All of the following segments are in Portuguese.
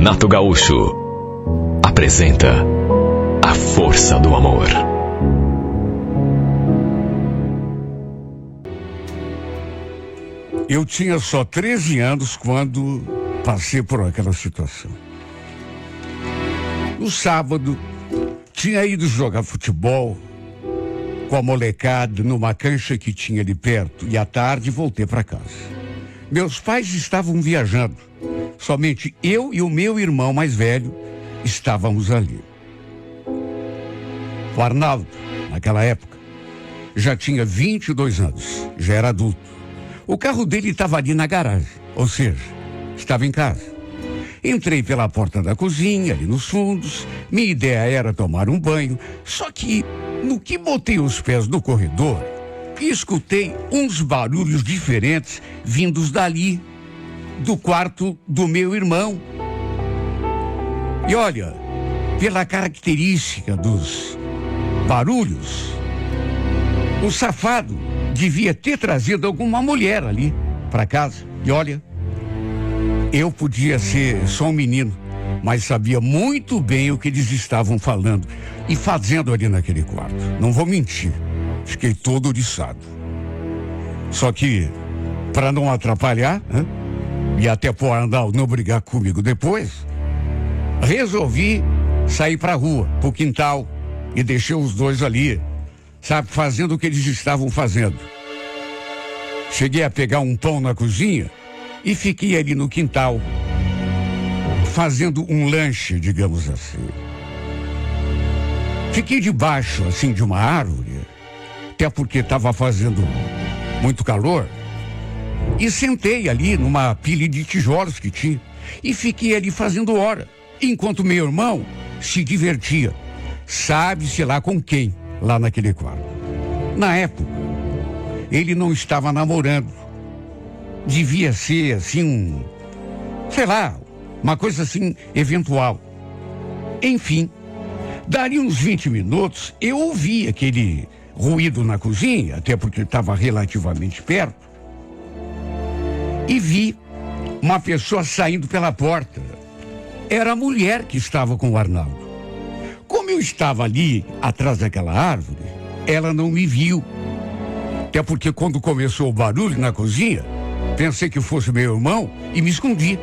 Renato Gaúcho apresenta A Força do Amor. Eu tinha só 13 anos quando passei por aquela situação. No sábado, tinha ido jogar futebol com a molecada numa cancha que tinha ali perto e à tarde voltei para casa. Meus pais estavam viajando. Somente eu e o meu irmão mais velho estávamos ali. O Arnaldo, naquela época, já tinha 22 anos, já era adulto. O carro dele estava ali na garagem, ou seja, estava em casa. Entrei pela porta da cozinha, ali nos fundos. Minha ideia era tomar um banho, só que no que botei os pés no corredor, escutei uns barulhos diferentes vindos dali, do quarto do meu irmão. E olha, pela característica dos barulhos, o safado devia ter trazido alguma mulher ali para casa. E olha, eu podia ser só um menino, mas sabia muito bem o que eles estavam falando e fazendo ali naquele quarto. Não vou mentir, fiquei todo oriçado. Só que, para não atrapalhar, né, e até pro Arnaldo não brigar comigo depois, resolvi sair pra rua, pro quintal, e deixei os dois ali, sabe, fazendo o que eles estavam fazendo. Cheguei a pegar um pão na cozinha e fiquei ali no quintal, fazendo um lanche, digamos assim. Fiquei debaixo, assim, de uma árvore, até porque estava fazendo muito calor, e sentei ali numa pilha de tijolos que tinha, e fiquei ali fazendo hora, enquanto meu irmão se divertia, sabe-se lá com quem, lá naquele quarto. Na época, ele não estava namorando. Devia ser, assim, sei lá, uma coisa assim, eventual. Enfim, dali uns 20 minutos, eu ouvi aquele ruído na cozinha, até porque estava relativamente perto, e vi uma pessoa saindo pela porta. Era a mulher que estava com o Arnaldo. Como eu estava ali, atrás daquela árvore, ela não me viu. Até porque quando começou o barulho na cozinha, pensei que fosse meu irmão e me escondi.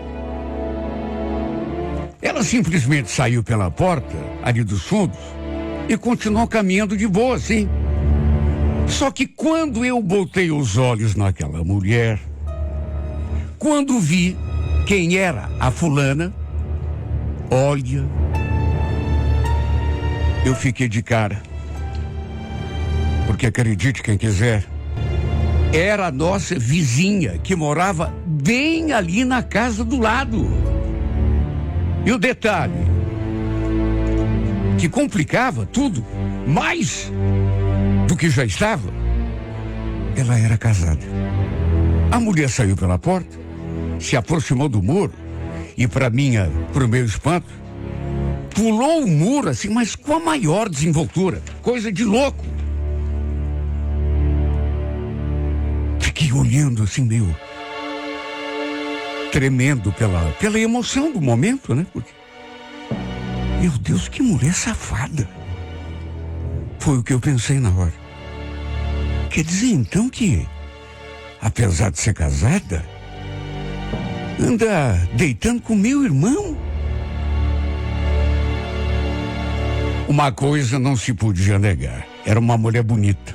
Ela simplesmente saiu pela porta, ali dos fundos, e continuou caminhando de boa, assim. Só que quando eu botei os olhos naquela mulher, quando vi quem era a fulana, olha, eu fiquei de cara. Porque acredite quem quiser, era a nossa vizinha que morava bem ali na casa do lado. E o detalhe, que complicava tudo, mais do que já estava, ela era casada. A mulher saiu pela porta, se aproximou do muro e, pro meu espanto, pulou o muro assim, mas com a maior desenvoltura, coisa de louco. Fiquei olhando assim, meio tremendo pela emoção do momento, né? Porque, meu Deus, que mulher safada. Foi o que eu pensei na hora. Quer dizer, então, que, apesar de ser casada, anda deitando com meu irmão? Uma coisa não se podia negar. Era uma mulher bonita.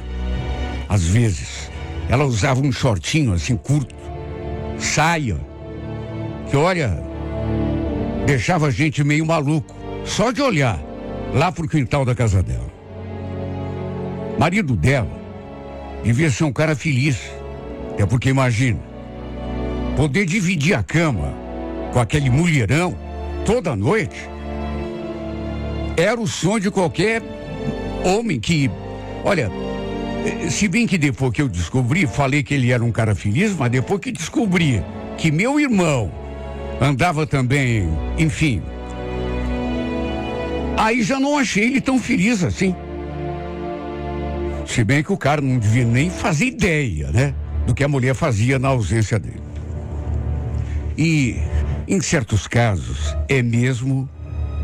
Às vezes, ela usava um shortinho assim curto, saia, que olha, deixava a gente meio maluco, só de olhar lá pro quintal da casa dela. Marido dela devia ser um cara feliz, é porque imagina, poder dividir a cama com aquele mulherão toda noite era o sonho de qualquer homem que, olha, se bem que depois que eu descobri, falei que ele era um cara feliz, mas depois que descobri que meu irmão andava também, enfim, aí já não achei ele tão feliz assim. Se bem que o cara não devia nem fazer ideia, né, do que a mulher fazia na ausência dele. E Em certos casos, é mesmo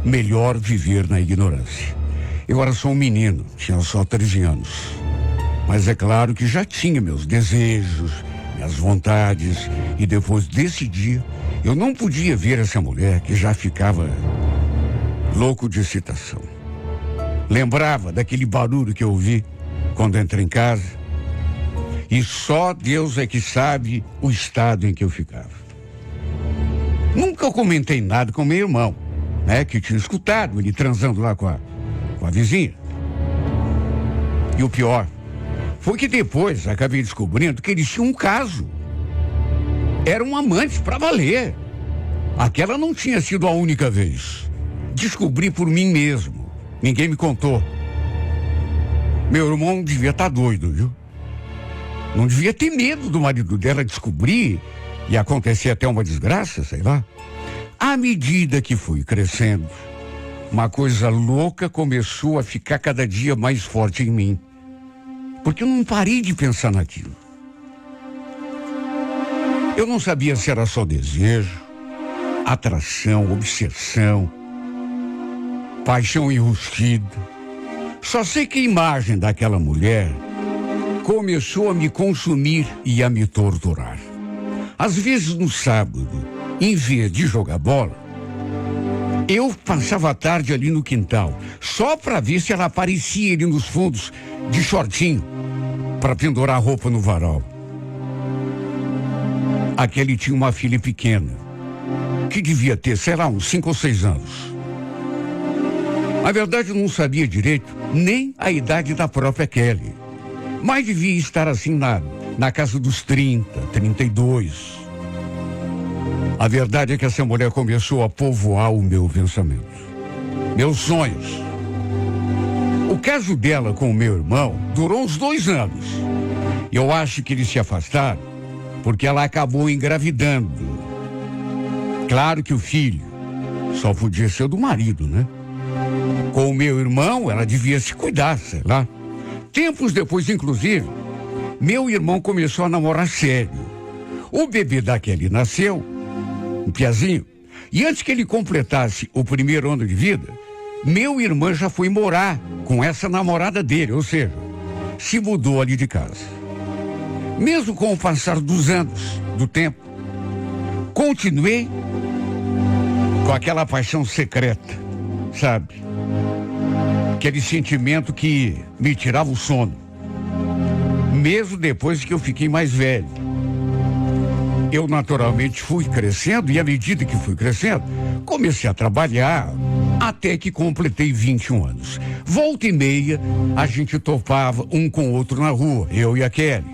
melhor viver na ignorância. Eu era só um menino, tinha só 13 anos. Mas é claro que já tinha meus desejos, minhas vontades. E depois desse dia, eu não podia ver essa mulher que já ficava louco de excitação. Lembrava daquele barulho que eu ouvi quando entrei em casa. E só Deus é que sabe o estado em que eu ficava. Nunca comentei nada com meu irmão, né? Que tinha escutado ele transando lá com a vizinha. E o pior foi que depois acabei descobrindo que eles tinham um caso. Eram amantes pra valer. Aquela não tinha sido a única vez. Descobri por mim mesmo. Ninguém me contou. Meu irmão devia estar doido, viu? Não devia ter medo do marido dela descobrir e acontecer até uma desgraça, sei lá. À medida que fui crescendo, uma coisa louca começou a ficar cada dia mais forte em mim. Porque eu não parei de pensar naquilo. Eu não sabia se era só desejo, atração, obsessão, paixão enrustida. Só sei que a imagem daquela mulher começou a me consumir e a me torturar. Às vezes no sábado, em vez de jogar bola, eu passava a tarde ali no quintal, só para ver se ela aparecia ali nos fundos de shortinho, para pendurar a roupa no varal. Aquele tinha uma filha pequena, que devia ter, sei lá, uns 5 ou 6 anos. Na verdade, eu não sabia direito nem a idade da própria Kelly. Mas devia estar assim na casa dos 30, 32. A verdade é que essa mulher começou a povoar o meu pensamento, meus sonhos. O caso dela com o meu irmão durou uns 2 anos. Eu acho que eles se afastaram porque ela acabou engravidando. Claro que o filho só podia ser do marido, né? Com o meu irmão, ela devia se cuidar, sei lá. Tempos depois, inclusive, meu irmão começou a namorar sério. O bebê da Kelly nasceu, um piazinho, e antes que ele completasse o primeiro ano de vida, meu irmão já foi morar com essa namorada dele, ou seja, se mudou ali de casa. Mesmo com o passar dos anos, do tempo, continuei com aquela paixão secreta, sabe? Aquele sentimento que me tirava o sono. Mesmo depois que eu fiquei mais velho. Eu naturalmente fui crescendo e à medida que fui crescendo, comecei a trabalhar até que completei 21 anos. Volta e meia, a gente topava um com o outro na rua, eu e a Kelly.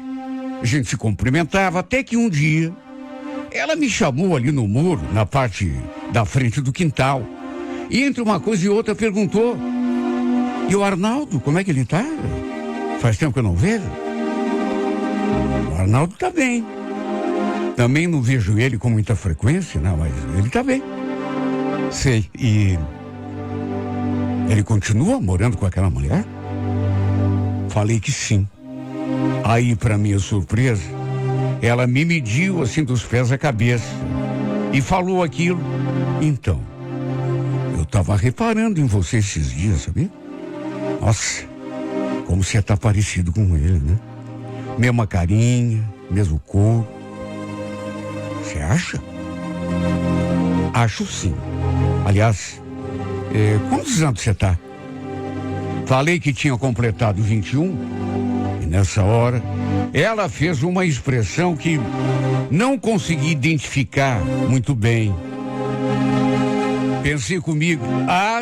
A gente se cumprimentava até que um dia, ela me chamou ali no muro, na parte da frente do quintal. E entre uma coisa e outra perguntou: e o Arnaldo, como é que ele tá? Faz tempo que eu não vejo. O Arnaldo tá bem. Também não vejo ele com muita frequência, não, mas ele tá bem. Sei, e ele continua morando com aquela mulher? Falei que sim. Aí, para minha surpresa, ela me mediu assim dos pés à cabeça e falou aquilo. Então, eu tava reparando em você esses dias, sabia? Nossa, como você tá parecido com ele, né? Mesma carinha, mesmo corpo. Você acha? Acho sim. Aliás, quantos anos você tá? Falei que tinha completado 21 e nessa hora ela fez uma expressão que não consegui identificar muito bem. Pensei comigo,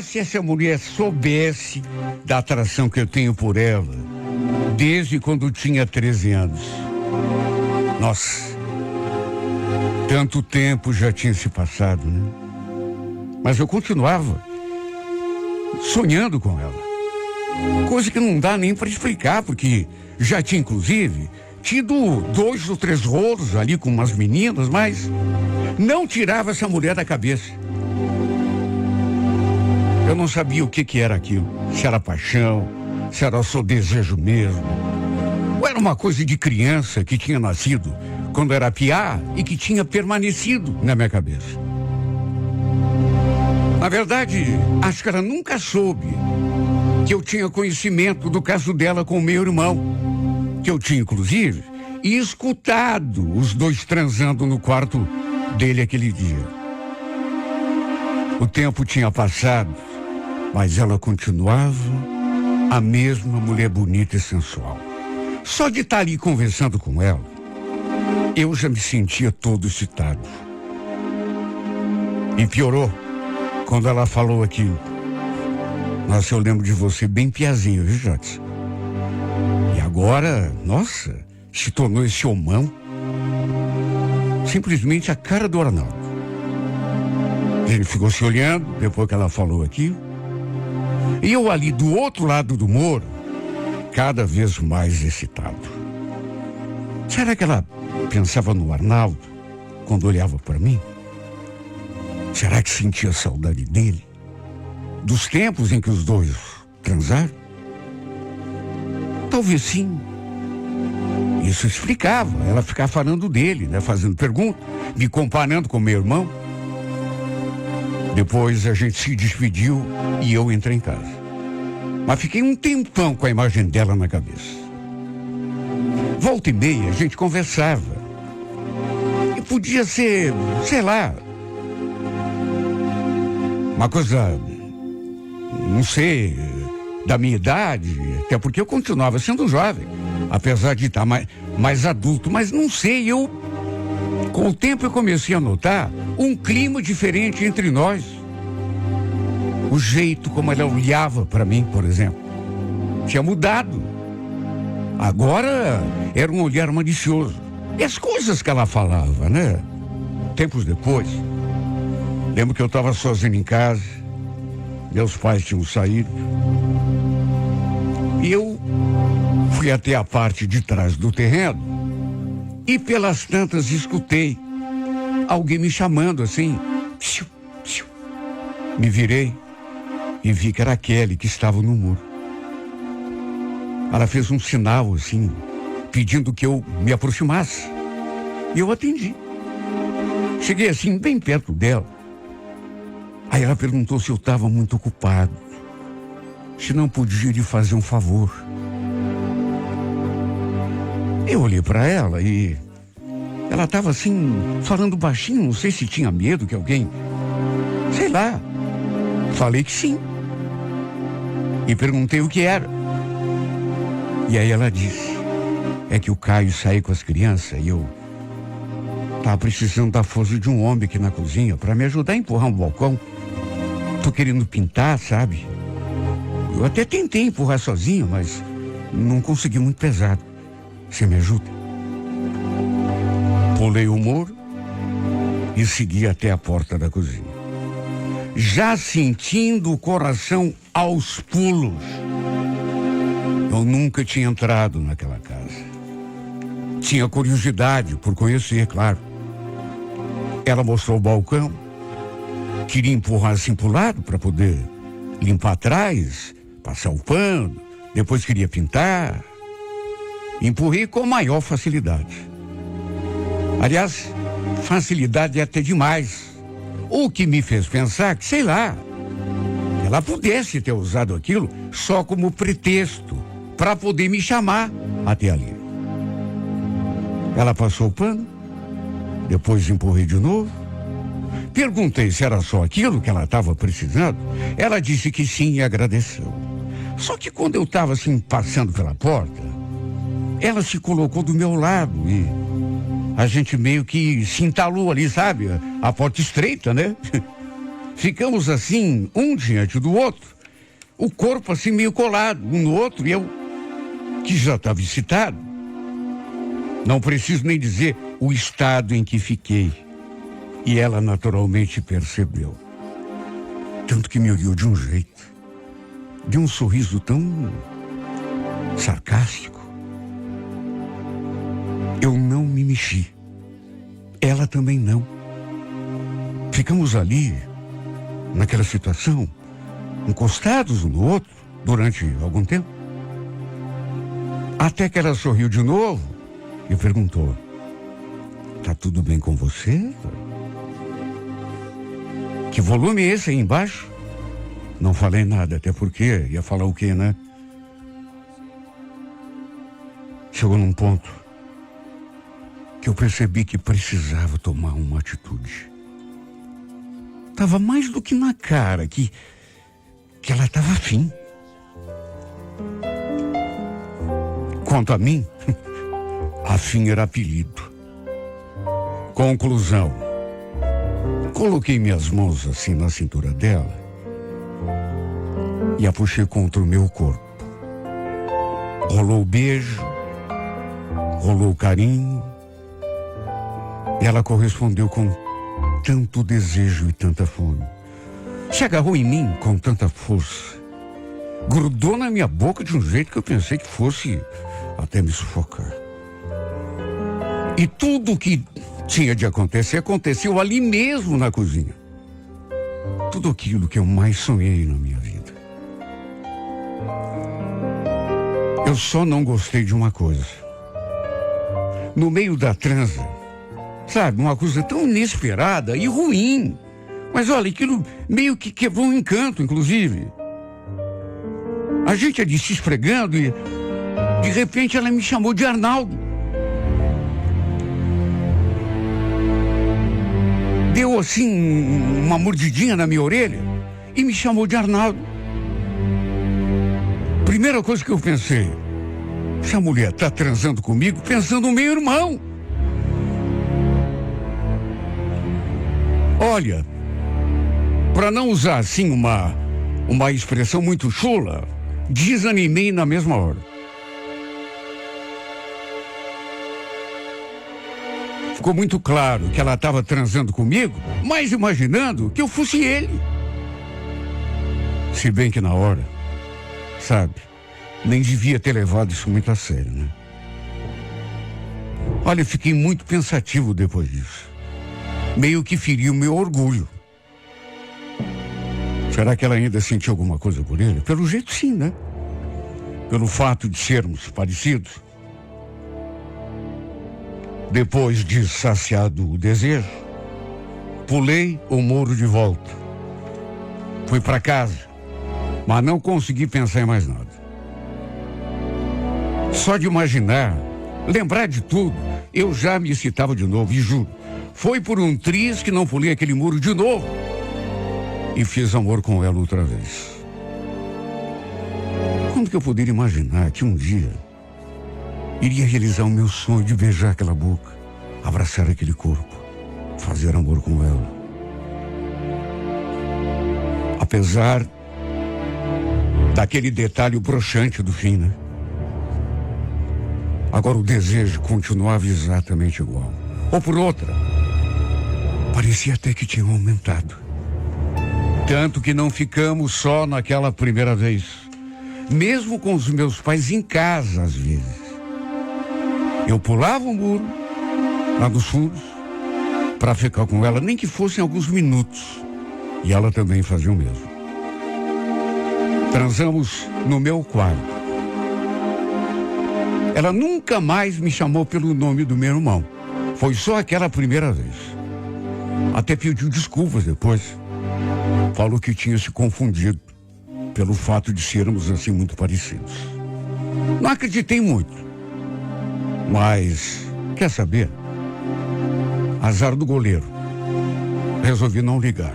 se essa mulher soubesse da atração que eu tenho por ela, desde quando tinha 13 anos. Nossa, tanto tempo já tinha se passado, né? Mas eu continuava sonhando com ela. Coisa que não dá nem para explicar, porque já tinha, inclusive, tido 2 ou 3 rolos ali com umas meninas, mas não tirava essa mulher da cabeça. Eu não sabia o que era aquilo. Se era paixão, se era só desejo mesmo. Ou era uma coisa de criança que tinha nascido quando era piá e que tinha permanecido na minha cabeça. Na verdade, acho que ela nunca soube que eu tinha conhecimento do caso dela com o meu irmão, que eu tinha, inclusive, escutado os dois transando no quarto dele aquele dia. O tempo tinha passado, mas ela continuava a mesma mulher bonita e sensual. Só de estar ali conversando com ela, eu já me sentia todo excitado. E piorou quando ela falou aquilo. Nossa, eu lembro de você bem piazinho, viu, Jadson? E agora, nossa, se tornou esse homão. Simplesmente a cara do Arnaldo. Ele ficou se olhando depois que ela falou aquilo. E eu ali do outro lado do muro, cada vez mais excitado. Será que ela pensava no Arnaldo quando olhava para mim? Será que sentia saudade dele? Dos tempos em que os dois transaram? Talvez sim. Isso explicava ela ficar falando dele, né? Fazendo perguntas, me comparando com meu irmão. Depois a gente se despediu e eu entrei em casa. Mas fiquei um tempão com a imagem dela na cabeça. Volta e meia a gente conversava. E podia ser, sei lá, uma coisa, não sei, da minha idade, até porque eu continuava sendo jovem, apesar de estar mais adulto, mas não sei, com o tempo eu comecei a notar um clima diferente entre nós. O jeito como ela olhava para mim, por exemplo, tinha mudado. Agora era um olhar malicioso. E as coisas que ela falava, né? Tempos depois, lembro que eu estava sozinho em casa, meus pais tinham saído, e eu fui até a parte de trás do terreno e pelas tantas escutei alguém me chamando assim. Psiu, psiu. Me virei e vi que era a Kelly que estava no muro. Ela fez um sinal assim, pedindo que eu me aproximasse. E eu atendi. Cheguei assim, bem perto dela. Aí ela perguntou se eu estava muito ocupado, se não podia lhe fazer um favor. Eu olhei para ela e ela estava assim, falando baixinho, não sei se tinha medo que alguém, sei lá. Falei que sim. E perguntei o que era. E aí ela disse, é que o Caio saiu com as crianças e eu estava precisando da força de um homem aqui na cozinha para me ajudar a empurrar um balcão. Tô querendo pintar, sabe? Eu até tentei empurrar sozinho, mas não consegui, muito pesado. Você me ajuda? Pulei o muro e segui até a porta da cozinha. Já sentindo o coração aos pulos. Eu nunca tinha entrado naquela casa. Tinha curiosidade por conhecer, claro. Ela mostrou o balcão. Queria empurrar assim pro lado para poder limpar atrás, passar o pano. Depois queria pintar. Empurrei com maior facilidade. Aliás, facilidade é até demais. O que me fez pensar que, sei lá, ela pudesse ter usado aquilo só como pretexto para poder me chamar até ali. Ela passou o pano, depois empurrei de novo. Perguntei se era só aquilo que ela estava precisando. Ela disse que sim e agradeceu. Só que quando eu estava assim passando pela porta, ela se colocou do meu lado e a gente meio que se entalou ali, sabe? A porta estreita, né? Ficamos assim, um diante do outro, o corpo assim meio colado um no outro, e eu, que já estava excitado, não preciso nem dizer o estado em que fiquei. E ela naturalmente percebeu. Tanto que me olhou de um jeito, de um sorriso tão sarcástico. Eu não me mexi. Ela também não. Ficamos ali, naquela situação, encostados um no outro, durante algum tempo. Até que ela sorriu de novo e perguntou, tá tudo bem com você? Que volume é esse aí embaixo? Não falei nada, até porque ia falar o quê, né? Chegou num ponto que eu percebi que precisava tomar uma atitude. Tava mais do que na cara que ela tava afim. Quanto a mim, afim era apelido. Conclusão. Coloquei minhas mãos assim na cintura dela e a puxei contra o meu corpo. Rolou o beijo, rolou o carinho, e ela correspondeu com tanto desejo e tanta fome. Se agarrou em mim com tanta força, grudou na minha boca de um jeito que eu pensei que fosse até me sufocar. E tudo o que tinha de acontecer, aconteceu ali mesmo na cozinha. Tudo aquilo que eu mais sonhei na minha vida. Eu só não gostei de uma coisa. No meio da transa, sabe, uma coisa tão inesperada e ruim. Mas olha, aquilo meio que quebrou um encanto, inclusive. A gente ali se esfregando e, de repente, ela me chamou de Arnaldo. Deu assim uma mordidinha na minha orelha e me chamou de Arnaldo. Primeira coisa que eu pensei, essa mulher tá transando comigo pensando no meu irmão. Olha, para não usar assim uma expressão muito chula, desanimei na mesma hora. Ficou muito claro que ela estava transando comigo, mas imaginando que eu fosse ele. Se bem que na hora, sabe, nem devia ter levado isso muito a sério, né? Olha, eu fiquei muito pensativo depois disso. Meio que feriu meu orgulho. Será que ela ainda sentiu alguma coisa por ele? Pelo jeito sim, né? Pelo fato de sermos parecidos. Depois de saciado o desejo, pulei o muro de volta. Fui para casa, mas não consegui pensar em mais nada. Só de imaginar, lembrar de tudo, eu já me excitava de novo, e juro, foi por um triz que não pulei aquele muro de novo e fiz amor com ela outra vez. Como que eu poderia imaginar que um dia iria realizar o meu sonho de beijar aquela boca, abraçar aquele corpo, fazer amor com ela? Apesar daquele detalhe broxante do fim, né? Agora o desejo continuava exatamente igual. Ou por outra, parecia até que tinha aumentado. Tanto que não ficamos só naquela primeira vez. Mesmo com os meus pais em casa, às vezes. Eu pulava o muro, lá dos fundos, para ficar com ela, nem que fossem alguns minutos. E ela também fazia o mesmo. Transamos no meu quarto. Ela nunca mais me chamou pelo nome do meu irmão. Foi só aquela primeira vez. Até pediu desculpas depois. Falou que tinha se confundido pelo fato de sermos assim muito parecidos. Não acreditei muito. Mas, quer saber? Azar do goleiro. Resolvi não ligar.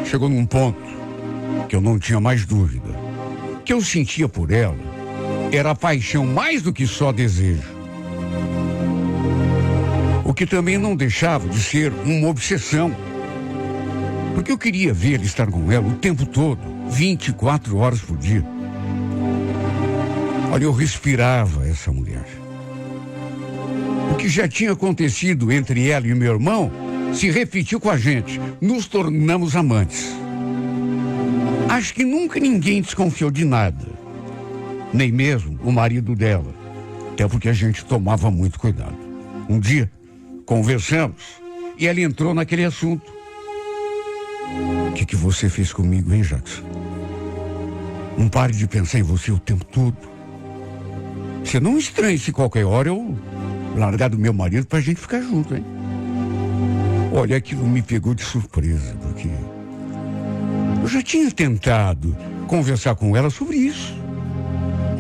Chegou num ponto que eu não tinha mais dúvida. O que eu sentia por ela era paixão mais do que só desejo. O que também não deixava de ser uma obsessão. Porque eu queria ver estar com ela o tempo todo, 24 horas por dia. Olha, eu respirava essa mulher. O que já tinha acontecido entre ela e meu irmão se repetiu com a gente. Nos tornamos amantes. Acho que nunca ninguém desconfiou de nada. Nem mesmo o marido dela. Até porque a gente tomava muito cuidado. Um dia, conversamos e ela entrou naquele assunto. O que você fez comigo, hein, Jackson? Não pare de pensar em você o tempo todo. Você não estranha se qualquer hora eu largar do meu marido pra gente ficar junto, hein? Olha, aquilo me pegou de surpresa, porque eu já tinha tentado conversar com ela sobre isso.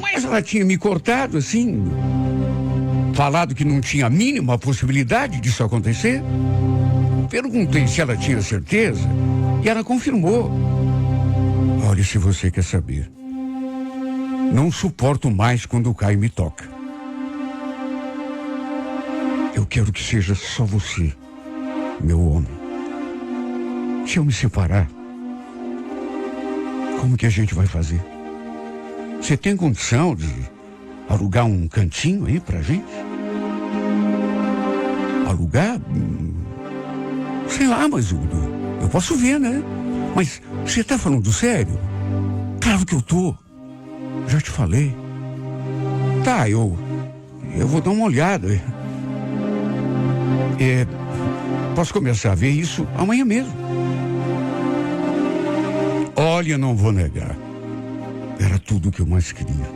Mas ela tinha me cortado assim, falado que não tinha a mínima possibilidade disso acontecer. Perguntei se ela tinha certeza e ela confirmou. Olha, se você quer saber, não suporto mais quando o Caio me toca. Eu quero que seja só você, meu homem. Se eu me separar, como que a gente vai fazer? Você tem condição de alugar um cantinho aí pra gente? Alugar? Sei lá, mas eu posso ver, né? Mas você tá falando sério? Claro que eu tô. Já te falei. Tá, eu vou dar uma olhada. Posso começar a ver isso amanhã mesmo. Olha, não vou negar. Era tudo o que eu mais queria.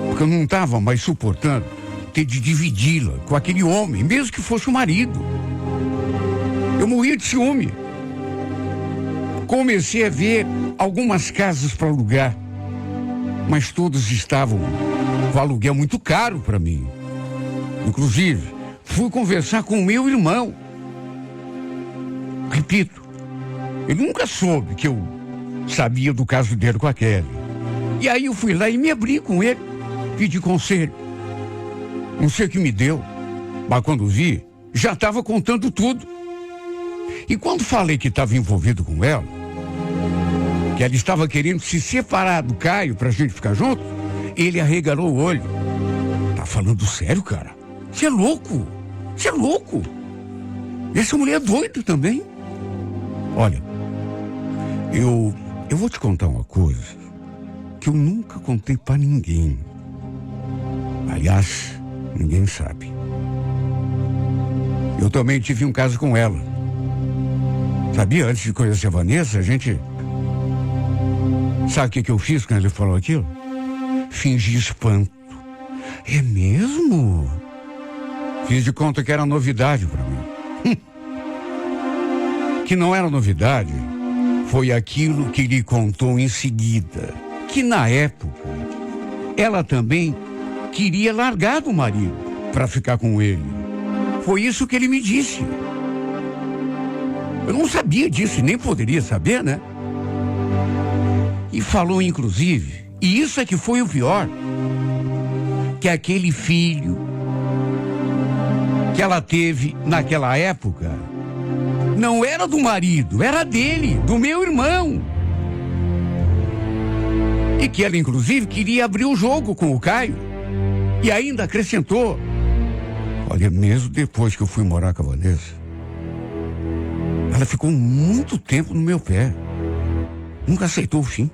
Porque eu não estava mais suportando ter de dividi-la com aquele homem, mesmo que fosse o marido. Eu morria de ciúme. Comecei a ver algumas casas para alugar, mas todas estavam com aluguel muito caro para mim. Inclusive, fui conversar com o meu irmão. Repito, ele nunca soube que eu sabia do caso dele com a Kelly. E aí eu fui lá e me abri com ele, pedi conselho. Não sei o que me deu, mas quando vi, já estava contando tudo. E quando falei que estava envolvido com ela, que ela estava querendo se separar do Caio pra gente ficar junto, ele arregalou o olho. Tá falando sério, cara? Você é louco? Você é louco? E essa mulher é doida também. Olha, eu vou te contar uma coisa que eu nunca contei pra ninguém. Aliás, ninguém sabe. Eu também tive um caso com ela. Sabia, antes de conhecer a Vanessa, a gente... Sabe o que eu fiz quando ele falou aquilo? Fingi espanto. É mesmo? Fiz de conta que era novidade pra mim. Que não era novidade foi aquilo que lhe contou em seguida. Que na época, ela também queria largar do marido pra ficar com ele. Foi isso que ele me disse. Eu não sabia disso e nem poderia saber, né? E falou, inclusive, e isso é que foi o pior, que aquele filho que ela teve naquela época não era do marido, era dele, do meu irmão. E que ela, inclusive, queria abrir o jogo com o Caio. E ainda acrescentou, olha, mesmo depois que eu fui morar com a Vanessa, ela ficou muito tempo no meu pé. Nunca aceitou o fim.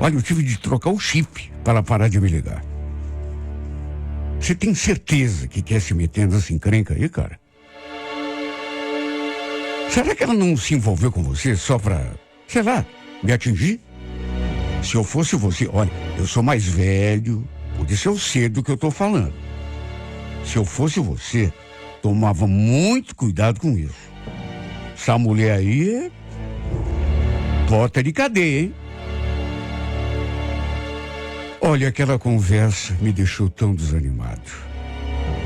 Olha, eu tive de trocar o chip para ela parar de me ligar. Você tem certeza que quer se meter nessa encrenca aí, cara? Será que ela não se envolveu com você só pra, sei lá, me atingir? Se eu fosse você, olha, eu sou mais velho, por isso eu sei do que eu tô falando. Se eu fosse você, tomava muito cuidado com isso. Essa mulher aí é porta de cadeia, hein? Olha, aquela conversa me deixou tão desanimado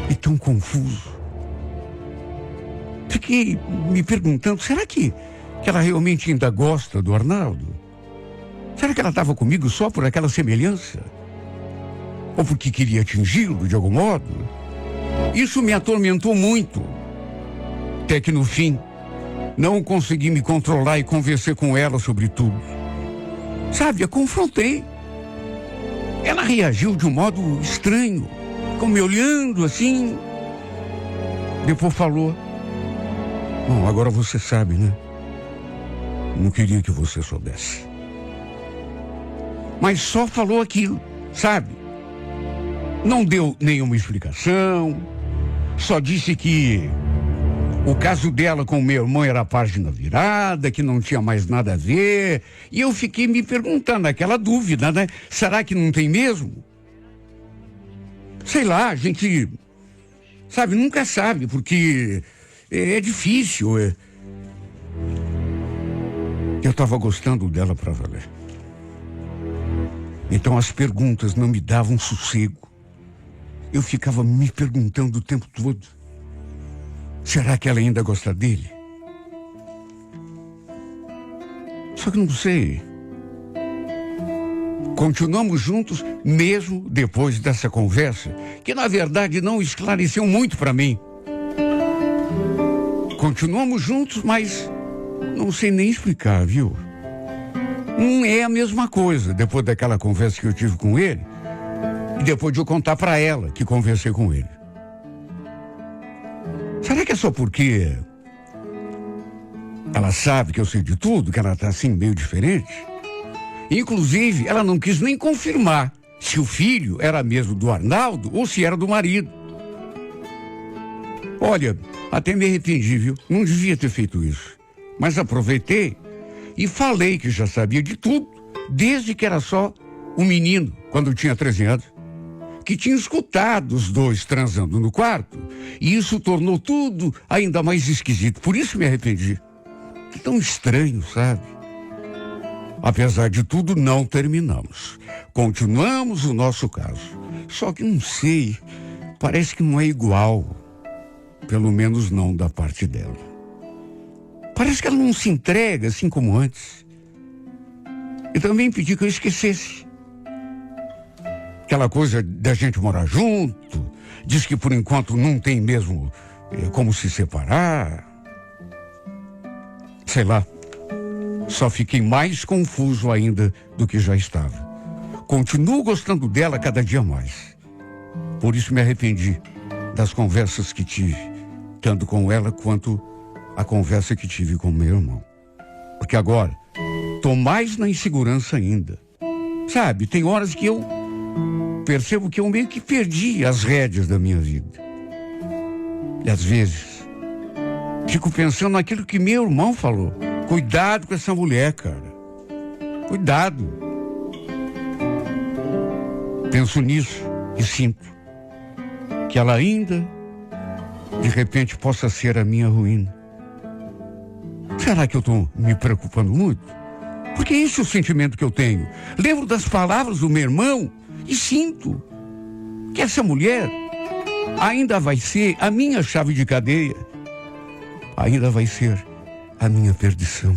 e tão confuso. Fiquei me perguntando, será que ela realmente ainda gosta do Arnaldo? Será que ela estava comigo só por aquela semelhança? Ou porque queria atingi-lo de algum modo? Isso me atormentou muito. Até que no fim, não consegui me controlar e conversei com ela sobre tudo. Sabe, a confrontei. Ela reagiu de um modo estranho, ficou me olhando assim. Depois falou, bom, agora você sabe, né? Não queria que você soubesse. Mas só falou aquilo, sabe? Não deu nenhuma explicação, só disse que o caso dela com o meu irmão era a página virada, que não tinha mais nada a ver. E eu fiquei me perguntando, aquela dúvida, né? Será que não tem mesmo? Sei lá, a gente Sabe, nunca sabe, porque é difícil. Eu estava gostando dela para valer. Então as perguntas não me davam sossego. Eu ficava me perguntando o tempo todo: será que ela ainda gosta dele? Só que não sei. Continuamos juntos mesmo depois dessa conversa, que na verdade não esclareceu muito para mim. Continuamos juntos, mas não sei nem explicar, viu? Não é a mesma coisa depois daquela conversa que eu tive com ele e depois de eu contar para ela que conversei com ele. Será que é só porque ela sabe que eu sei de tudo, que ela tá assim meio diferente? Inclusive, ela não quis nem confirmar se o filho era mesmo do Arnaldo ou se era do marido. Olha, até me arrependi, viu? Não devia ter feito isso. Mas aproveitei e falei que já sabia de tudo, desde que era só um menino, quando eu tinha 13 anos, que tinha escutado os dois transando no quarto, e isso tornou tudo ainda mais esquisito. Por isso me arrependi. Que tão estranho, sabe? Apesar de tudo, não terminamos. Continuamos o nosso caso. Só que não sei, parece que não é igual. Pelo menos não da parte dela. Parece que ela não se entrega assim como antes. E também pedi que eu esquecesse. Aquela coisa da gente morar junto. Diz que por enquanto não tem mesmo como se separar. Sei lá. Só fiquei mais confuso ainda do que já estava. Continuo gostando dela cada dia mais. Por isso me arrependi das conversas que tive, tanto com ela quanto a conversa que tive com meu irmão. Porque agora, tô mais na insegurança ainda. Sabe, tem horas que eu percebo que eu meio que perdi as rédeas da minha vida. E às vezes, fico pensando naquilo que meu irmão falou. Cuidado com essa mulher, cara. Cuidado. Penso nisso e sinto que ela ainda, de repente, possa ser a minha ruína. Será que eu estou me preocupando muito? Porque esse é o sentimento que eu tenho. Lembro das palavras do meu irmão e sinto que essa mulher ainda vai ser a minha chave de cadeia. Ainda vai ser a minha perdição.